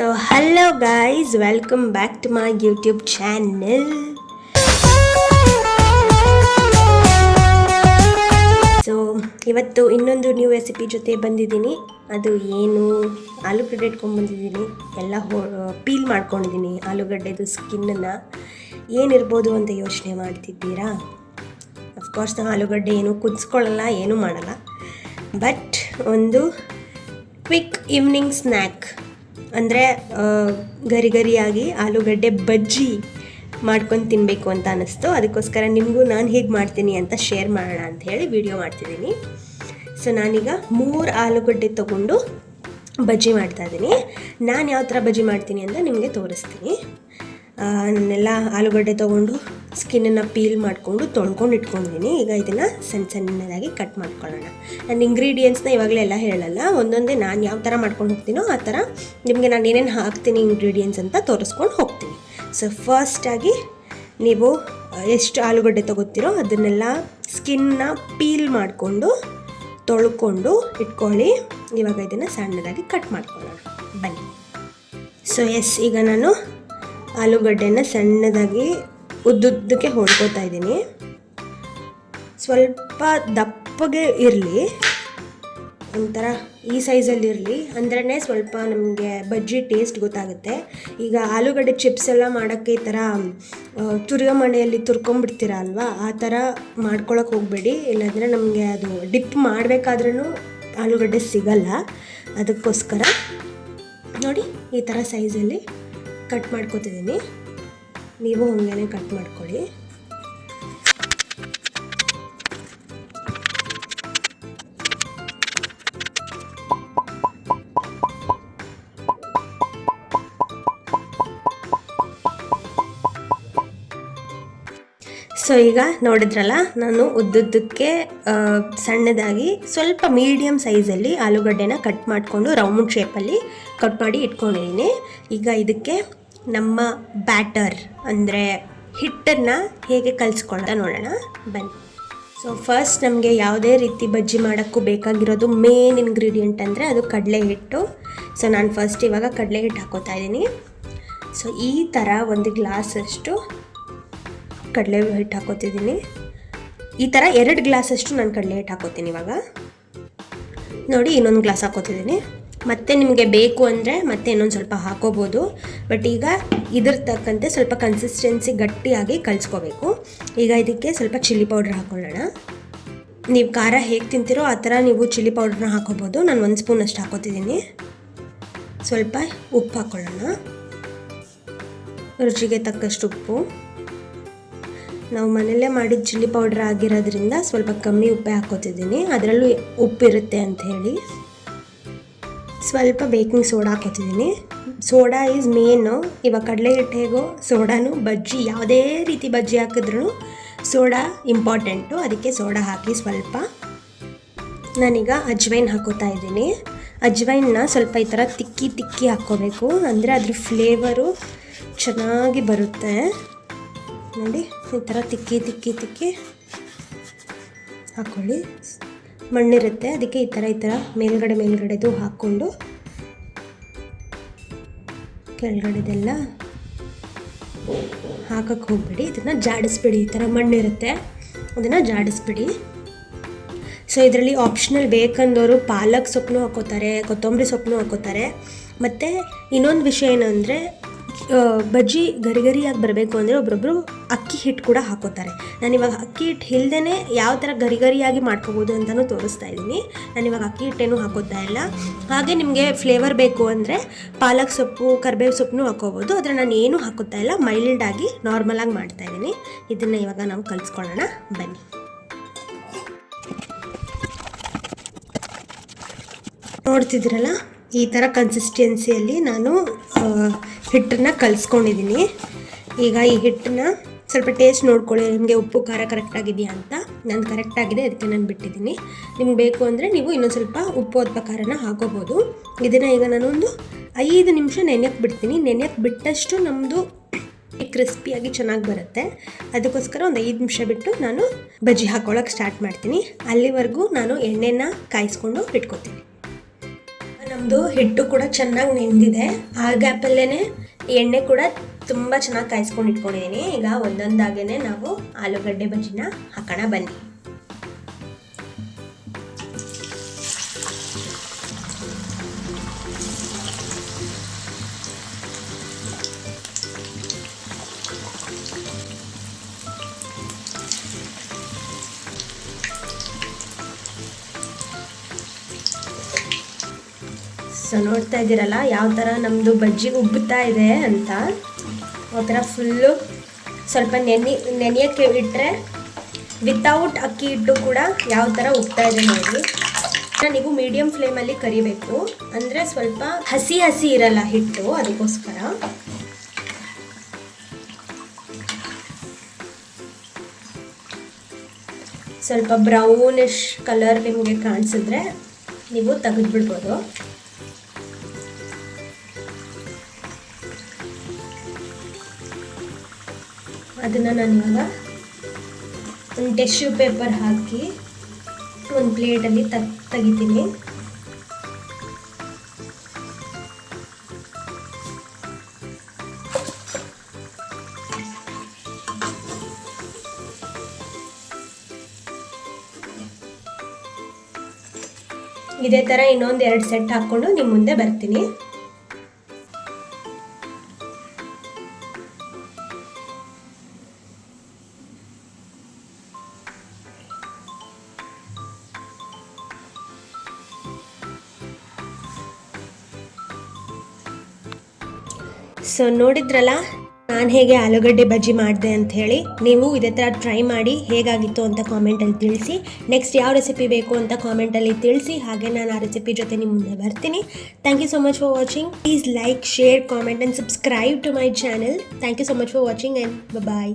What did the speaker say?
So hello guys, welcome back to my YouTube channel. So ಇವತ್ತು ಇನ್ನೊಂದು new recipe ಜೊತೆ ಬಂದಿದ್ದೀನಿ. ಅದು ಏನು ಆಲೂಗಡ್ಡೆ ಇಟ್ಕೊಂಡು ಬಂದಿದ್ದೀನಿ. ಎಲ್ಲ ಪೀಲ್ ಮಾಡ್ಕೊಂಡಿದ್ದೀನಿ. ಆಲೂಗಡ್ಡೆದು ಸ್ಕಿನ್ನನ್ನು ಏನಿರ್ಬೋದು ಅಂತ ಯೋಚನೆ ಮಾಡ್ತಿದ್ದೀರಾ? ಅಫ್ಕೋರ್ಸ್ ನಾನು ಆಲೂಗಡ್ಡೆ ಏನು ಕುದಿಸ್ಕೊಳ್ಳಲ್ಲ, ಏನೂ ಮಾಡಲ್ಲ. ಬಟ್ ಒಂದು ಕ್ವಿಕ್ ಈವ್ನಿಂಗ್ ಸ್ನ್ಯಾಕ್ ಅಂದರೆ ಗರಿಯಾಗಿ ಆಲೂಗಡ್ಡೆ ಬಜ್ಜಿ ಮಾಡ್ಕೊಂಡು ತಿನ್ನಬೇಕು ಅಂತ ಅನ್ನಿಸ್ತು. ಅದಕ್ಕೋಸ್ಕರ ನಿಮಗೂ ನಾನು ಹೇಗೆ ಮಾಡ್ತೀನಿ ಅಂತ ಶೇರ್ ಮಾಡೋಣ ಅಂತ ಹೇಳಿ ವಿಡಿಯೋ ಮಾಡ್ತಿದ್ದೀನಿ. ಸೊ ನಾನೀಗ 3 ಆಲೂಗಡ್ಡೆ ತೊಗೊಂಡು ಬಜ್ಜಿ ಮಾಡ್ತಾಯಿದ್ದೀನಿ. ನಾನು ಯಾವ ಥರ ಬಜ್ಜಿ ಮಾಡ್ತೀನಿ ಅಂತ ನಿಮಗೆ ತೋರಿಸ್ತೀನಿ. ನಾನೆಲ್ಲ ಆಲೂಗಡ್ಡೆ ತೊಗೊಂಡು ಸ್ಕಿನ್ನನ್ನು ಪೀಲ್ ಮಾಡಿಕೊಂಡು ತೊಳ್ಕೊಂಡು ಇಟ್ಕೊಂಡಿದ್ದೀನಿ. ಈಗ ಇದನ್ನು ಸಣ್ಣದಾಗಿ ಕಟ್ ಮಾಡ್ಕೊಳ್ಳೋಣ. ನಾನು ಇಂಗ್ರೀಡಿಯೆಂಟ್ಸ್ನ ಇವಾಗಲೇ ಎಲ್ಲ ಹೇಳಲ್ಲ, ಒಂದೊಂದೇ ನಾನು ಯಾವ ಥರ ಮಾಡ್ಕೊಂಡು ಹೋಗ್ತೀನೋ ಆ ಥರ ನಿಮಗೆ ನಾನು ಏನೇನು ಹಾಕ್ತೀನಿ ಇಂಗ್ರೀಡಿಯೆಂಟ್ಸ್ ಅಂತ ತೋರಿಸ್ಕೊಂಡು ಹೋಗ್ತೀನಿ. ಸೊ ಫಸ್ಟಾಗಿ ನೀವು ಎಷ್ಟು ಆಲೂಗಡ್ಡೆ ತೊಗೋತೀರೋ ಅದನ್ನೆಲ್ಲ ಸ್ಕಿನ್ನ ಪೀಲ್ ಮಾಡಿಕೊಂಡು ತೊಳ್ಕೊಂಡು ಇಟ್ಕೊಳ್ಳಿ. ಇವಾಗ ಇದನ್ನು ಸಣ್ಣದಾಗಿ ಕಟ್ ಮಾಡ್ಕೊಳ್ಳೋಣ ಬನ್ನಿ. ಸೊ ಈಗ ನಾನು ಆಲೂಗಡ್ಡೆನ ಸಣ್ಣದಾಗಿ ಉದ್ದುದ್ದಕ್ಕೆ ಹೊಡ್ಕೋತಾ ಇದ್ದೀನಿ. ಸ್ವಲ್ಪ ದಪ್ಪಗೆ ಇರಲಿ, ಒಂಥರ ಈ ಸೈಜಲ್ಲಿ ಇರಲಿ, ಅಂದ್ರೇ ಸ್ವಲ್ಪ ನಮಗೆ ಬಜ್ಜಿ ಟೇಸ್ಟ್ ಗೊತ್ತಾಗುತ್ತೆ. ಈಗ ಆಲೂಗಡ್ಡೆ ಚಿಪ್ಸ್ ಎಲ್ಲ ಮಾಡೋಕ್ಕೆ ಈ ಥರ ತುರಿಯೋ ಮಣೆಯಲ್ಲಿ ತುರ್ಕೊಂಬಿಡ್ತೀರ ಅಲ್ವಾ, ಆ ಥರ ಮಾಡ್ಕೊಳಕ್ಕೆ ಹೋಗಬೇಡಿ. ಇಲ್ಲಾಂದರೆ ನಮಗೆ ಅದು ಡಿಪ್ ಮಾಡಬೇಕಾದ್ರೂ ಆಲೂಗಡ್ಡೆ ಸಿಗಲ್ಲ. ಅದಕ್ಕೋಸ್ಕರ ನೋಡಿ ಈ ಥರ ಸೈಜಲ್ಲಿ ಕಟ್ ಮಾಡ್ಕೊತಿದ್ದೀನಿ. ನೀವು ಹಂಗೇ ಕಟ್ ಮಾಡ್ಕೊಳ್ಳಿ. ಸೊ ಈಗ ನೋಡಿದ್ರಲ್ಲ, ನಾನು ಉದ್ದುದ್ದಕ್ಕೆ ಸಣ್ಣದಾಗಿ ಸ್ವಲ್ಪ ಮೀಡಿಯಮ್ ಸೈಜಲ್ಲಿ ಆಲೂಗಡ್ಡೆನ ಕಟ್ ಮಾಡಿಕೊಂಡು ರೌಂಡ್ ಶೇಪಲ್ಲಿ ಕಟ್ ಮಾಡಿ ಇಟ್ಕೊಂಡಿದ್ದೀನಿ. ಈಗ ಇದಕ್ಕೆ ನಮ್ಮ ಬ್ಯಾಟರ್ ಅಂದರೆ ಹಿಟ್ಟನ್ನು ಹೇಗೆ ಕಲಿಸ್ಕೊಳ್ಳೋಣ ನೋಡೋಣ ಬನ್ನಿ. ಸೊ ಫಸ್ಟ್ ನಮಗೆ ಯಾವುದೇ ರೀತಿ ಬಜ್ಜಿ ಮಾಡೋಕ್ಕೂ ಬೇಕಾಗಿರೋದು ಮೇನ್ ಇಂಗ್ರೀಡಿಯೆಂಟ್ ಅಂದರೆ ಅದು ಕಡಲೆ ಹಿಟ್ಟು. ಸೊ ನಾನು ಫಸ್ಟ್ ಇವಾಗ ಕಡಲೆ ಹಿಟ್ಟು ಹಾಕೋತಾ ಇದ್ದೀನಿ. ಸೊ ಈ ಥರ 1 ಗ್ಲಾಸಷ್ಟು ಕಡಲೆ ಹಿಟ್ಟು ಹಾಕೋತಿದ್ದೀನಿ. ಈ ಥರ 2 ಗ್ಲಾಸಷ್ಟು ನಾನು ಕಡಲೆ ಹಿಟ್ಟು ಹಾಕೋತೀನಿ. ಇವಾಗ ನೋಡಿ ಇನ್ನೊಂದು ಗ್ಲಾಸ್ ಹಾಕೋತಿದ್ದೀನಿ. ಮತ್ತೆ ನಿಮಗೆ ಬೇಕು ಅಂದರೆ ಮತ್ತೆ ಇನ್ನೊಂದು ಸ್ವಲ್ಪ ಹಾಕೋಬೋದು. ಬಟ್ ಈಗ ಇದ್ರ ತಕ್ಕಂತೆ ಸ್ವಲ್ಪ ಕನ್ಸಿಸ್ಟೆನ್ಸಿ ಗಟ್ಟಿಯಾಗಿ ಕಲಿಸ್ಕೋಬೇಕು. ಈಗ ಇದಕ್ಕೆ ಸ್ವಲ್ಪ ಚಿಲ್ಲಿ ಪೌಡ್ರ್ ಹಾಕೊಳ್ಳೋಣ. ನೀವು ಖಾರ ಹೇಗೆ ತಿಂತೀರೋ ಆ ಥರ ನೀವು ಚಿಲ್ಲಿ ಪೌಡ್ರನ್ನ ಹಾಕೋಬೋದು. ನಾನು 1 ಸ್ಪೂನ್ ಅಷ್ಟು ಹಾಕೋತಿದ್ದೀನಿ. ಸ್ವಲ್ಪ ಉಪ್ಪು ಹಾಕೊಳ್ಳೋಣ, ರುಚಿಗೆ ತಕ್ಕಷ್ಟು ಉಪ್ಪು. ನಾವು ಮನೆಯಲ್ಲೇ ಮಾಡಿದ ಚಿಲ್ಲಿ ಪೌಡ್ರ್ ಆಗಿರೋದ್ರಿಂದ ಸ್ವಲ್ಪ ಕಮ್ಮಿ ಉಪ್ಪೇ ಹಾಕೋತಿದ್ದೀನಿ, ಅದರಲ್ಲೂ ಉಪ್ಪಿರುತ್ತೆ ಅಂತ ಹೇಳಿ. ಸ್ವಲ್ಪ ಬೇಕಿಂಗ್ ಸೋಡಾ ಹಾಕೋತಿದ್ದೀನಿ. Soda is main. ಇವಾಗ ಕಡಲೆ ಹಿಟ್ಟು ಹೇಗೋ ಸೋಡಾನು ಬಜ್ಜಿ ಯಾವುದೇ ರೀತಿ ಬಜ್ಜಿ ಹಾಕಿದ್ರೂ ಸೋಡಾ ಇಂಪಾರ್ಟೆಂಟು. ಅದಕ್ಕೆ ಸೋಡಾ ಹಾಕಿ ಸ್ವಲ್ಪ. ನಾನೀಗ ಅಜ್ವೈನ್ ಹಾಕೋತಾ ಇದ್ದೀನಿ. ಅಜ್ವೈನ್ನ ಸ್ವಲ್ಪ ಈ ಥರ ತಿಕ್ಕಿ ಹಾಕ್ಕೋಬೇಕು, ಅಂದರೆ ಅದ್ರ ಫ್ಲೇವರು ಚೆನ್ನಾಗಿ ಬರುತ್ತೆ. ನೋಡಿ ಈ ಥರ ತಿಕ್ಕಿ ಹಾಕ್ಕೊಳ್ಳಿ. ಮಣ್ಣಿರುತ್ತೆ ಅದಕ್ಕೆ ಈ ಥರ ಮೇಲ್ಗಡೆದು ಹಾಕ್ಕೊಂಡು ಕೆಳಗಡೆದೆಲ್ಲ ಹಾಕಕ್ಕೆ ಹೋಗ್ಬಿಡಿ. ಇದನ್ನು ಜಾಡಿಸ್ಬಿಡಿ. ಈ ಥರ ಮಣ್ಣಿರುತ್ತೆ ಅದನ್ನು ಜಾಡಿಸ್ಬಿಡಿ. ಸೊ ಇದರಲ್ಲಿ ಆಪ್ಷನಲ್ ಬೇಕಂದವರು ಪಾಲಕ್ ಸೊಪ್ಪನ್ನು ಹಾಕೋತಾರೆ, ಕೊತ್ತಂಬರಿ ಸೊಪ್ಪನ್ನು ಹಾಕೋತಾರೆ. ಮತ್ತು ಇನ್ನೊಂದು ವಿಷಯ ಏನಂದರೆ ಬಜ್ಜಿ ಗರಿಯಾಗಿ ಬರಬೇಕು ಅಂದರೆ ಒಬ್ಬೊಬ್ಬರು ಅಕ್ಕಿ ಹಿಟ್ಟು ಕೂಡ ಹಾಕೋತಾರೆ. ನಾನಿವಾಗ ಅಕ್ಕಿ ಹಿಟ್ಟು ಇಲ್ಲದೇ ಯಾವ ಥರ ಗರಿಯಾಗಿ ಮಾಡ್ಕೋಬೋದು ಅಂತಲೂ ತೋರಿಸ್ತಾ ಇದ್ದೀನಿ. ನಾನಿವಾಗ ಅಕ್ಕಿ ಹಿಟ್ಟೇನು ಹಾಕೋತಾ ಇಲ್ಲ. ಹಾಗೆ ನಿಮಗೆ ಫ್ಲೇವರ್ ಬೇಕು ಅಂದರೆ ಪಾಲಕ್ ಸೊಪ್ಪು, ಕರಿಬೇವು ಸೊಪ್ಪನ್ನು ಹಾಕೋಬೋದು. ಆದರೆ ನಾನು ಏನೂ ಹಾಕೋತಾ ಇಲ್ಲ, ಮೈಲ್ಡಾಗಿ ನಾರ್ಮಲಾಗಿ ಮಾಡ್ತಾಯಿದ್ದೀನಿ. ಇದನ್ನು ಇವಾಗ ನಾವು ಕಲಿಸ್ಕೊಳ್ಳೋಣ ಬನ್ನಿ. ನೋಡ್ತಿದ್ದೀರಲ್ಲ, ಈ ಥರ ಕನ್ಸಿಸ್ಟೆನ್ಸಿಯಲ್ಲಿ ನಾನು ಹಿಟ್ಟನ್ನು ಕಲಿಸ್ಕೊಂಡಿದ್ದೀನಿ. ಈಗ ಈ ಹಿಟ್ಟನ್ನ ಸ್ವಲ್ಪ ಟೇಸ್ಟ್ ನೋಡ್ಕೊಳ್ಳಿ, ನಿಮಗೆ ಉಪ್ಪು ಖಾರ ಕರೆಕ್ಟಾಗಿದೆಯಾ ಅಂತ. ನಾನು ಕರೆಕ್ಟಾಗಿದೆ, ಅದಕ್ಕೆ ನಾನು ಬಿಟ್ಟಿದ್ದೀನಿ. ನಿಮ್ಗೆ ಬೇಕು ಅಂದರೆ ನೀವು ಇನ್ನೊಂದು ಸ್ವಲ್ಪ ಉಪ್ಪು ಅಥವಾ ಖಾರನ ಹಾಕೋಬೋದು. ಇದನ್ನು ಈಗ ನಾನೊಂದು 5 ನಿಮಿಷ ನೆನೆಯಕ್ಕೆ ಬಿಡ್ತೀನಿ. ನೆನೆಯಕ್ಕೆ ಬಿಟ್ಟಷ್ಟು ನಮ್ಮದು ಕ್ರಿಸ್ಪಿಯಾಗಿ ಚೆನ್ನಾಗಿ ಬರುತ್ತೆ. ಅದಕ್ಕೋಸ್ಕರ ಒಂದು 5 ನಿಮಿಷ ಬಿಟ್ಟು ನಾನು ಬಜ್ಜಿ ಹಾಕೊಳ್ಳೋಕೆ ಸ್ಟಾರ್ಟ್ ಮಾಡ್ತೀನಿ. ಅಲ್ಲಿವರೆಗೂ ನಾನು ಎಣ್ಣೆನ ಕಾಯಿಸ್ಕೊಂಡು ಇಟ್ಕೊತೀನಿ. ನಮ್ಮದು ಹಿಟ್ಟು ಕೂಡ ಚೆನ್ನಾಗಿ ನೆಂದಿದೆ. ಆ ಗ್ಯಾಪಲ್ಲೇ ಎಣ್ಣೆ ಕೂಡ ತುಂಬ ಚೆನ್ನಾಗಿ ಕಾಯಿಸ್ಕೊಂಡು ಇಟ್ಕೊಂಡಿದ್ದೀನಿ. ಈಗ ಒಂದೊಂದಾಗೇ ನಾವು ಆಲೂಗಡ್ಡೆ ಬಜ್ಜಿನ ಹಾಕೋಣ ಬನ್ನಿ. ಸೊ ನೋಡ್ತಾ ಇದ್ದೀರಲ್ಲ ಯಾವ ಥರ ನಮ್ಮದು ಬಜ್ಜಿ ಉಬ್ಬುತ್ತಾ ಇದೆ ಅಂತ. ಆ ಥರ ಫುಲ್ಲು ಸ್ವಲ್ಪ ನೆನೆಯೋಕ್ಕೆ ಇಟ್ಟರೆ ವಿತೌಟ್ ಅಕ್ಕಿ ಹಿಟ್ಟು ಕೂಡ ಯಾವ ಥರ ಉಬ್ತಾ ಇದೆ ನೋಡಿ. ನೀವು ಮೀಡಿಯಮ್ ಫ್ಲೇಮಲ್ಲಿ ಕರಿಬೇಕು, ಅಂದರೆ ಸ್ವಲ್ಪ ಹಸಿ ಹಸಿ ಇರಲ್ಲ ಹಿಟ್ಟು, ಅದಕ್ಕೋಸ್ಕರ. ಸ್ವಲ್ಪ ಬ್ರೌನಿಶ್ ಕಲರ್ ನಿಮಗೆ ಕಾಣಿಸಿದ್ರೆ ನೀವು ತೆಗೆದುಬಿಡ್ಬೋದು. ಅದನ್ನು ನಾನು ಇವಾಗ ಒಂದು ಟಿಶ್ಯೂ ಪೇಪರ್ ಹಾಕಿ ಒಂದು ಪ್ಲೇಟಲ್ಲಿ ತೆಗಿತೀನಿ. ಇದೇ ಥರ ಇನ್ನೊಂದು 2 ಸೆಟ್ ಹಾಕ್ಕೊಂಡು ನಿಮ್ಮ ಮುಂದೆ ಬರ್ತೀನಿ. ಸೊ ನೋಡಿದ್ರಲ್ಲ ನಾನು ಹೇಗೆ ಆಲೂಗಡ್ಡೆ ಬಜ್ಜಿ ಮಾಡಿದೆ ಅಂಥೇಳಿ. ನೀವು ಇದೇ ಥರ ಟ್ರೈ ಮಾಡಿ ಹೇಗಾಗಿತ್ತು ಅಂತ ಕಾಮೆಂಟಲ್ಲಿ ತಿಳಿಸಿ. ನೆಕ್ಸ್ಟ್ ಯಾವ ರೆಸಿಪಿ ಬೇಕು ಅಂತ ಕಾಮೆಂಟಲ್ಲಿ ತಿಳಿಸಿ. ಹಾಗೆ ನಾನು ಆ ರೆಸಿಪಿ ಜೊತೆ ನಿಮ್ಮ ಮುಂದೆ ಬರ್ತೀನಿ. Thank you so much for watching. Please like, share, comment and subscribe to my channel. Thank you so much for watching and bye.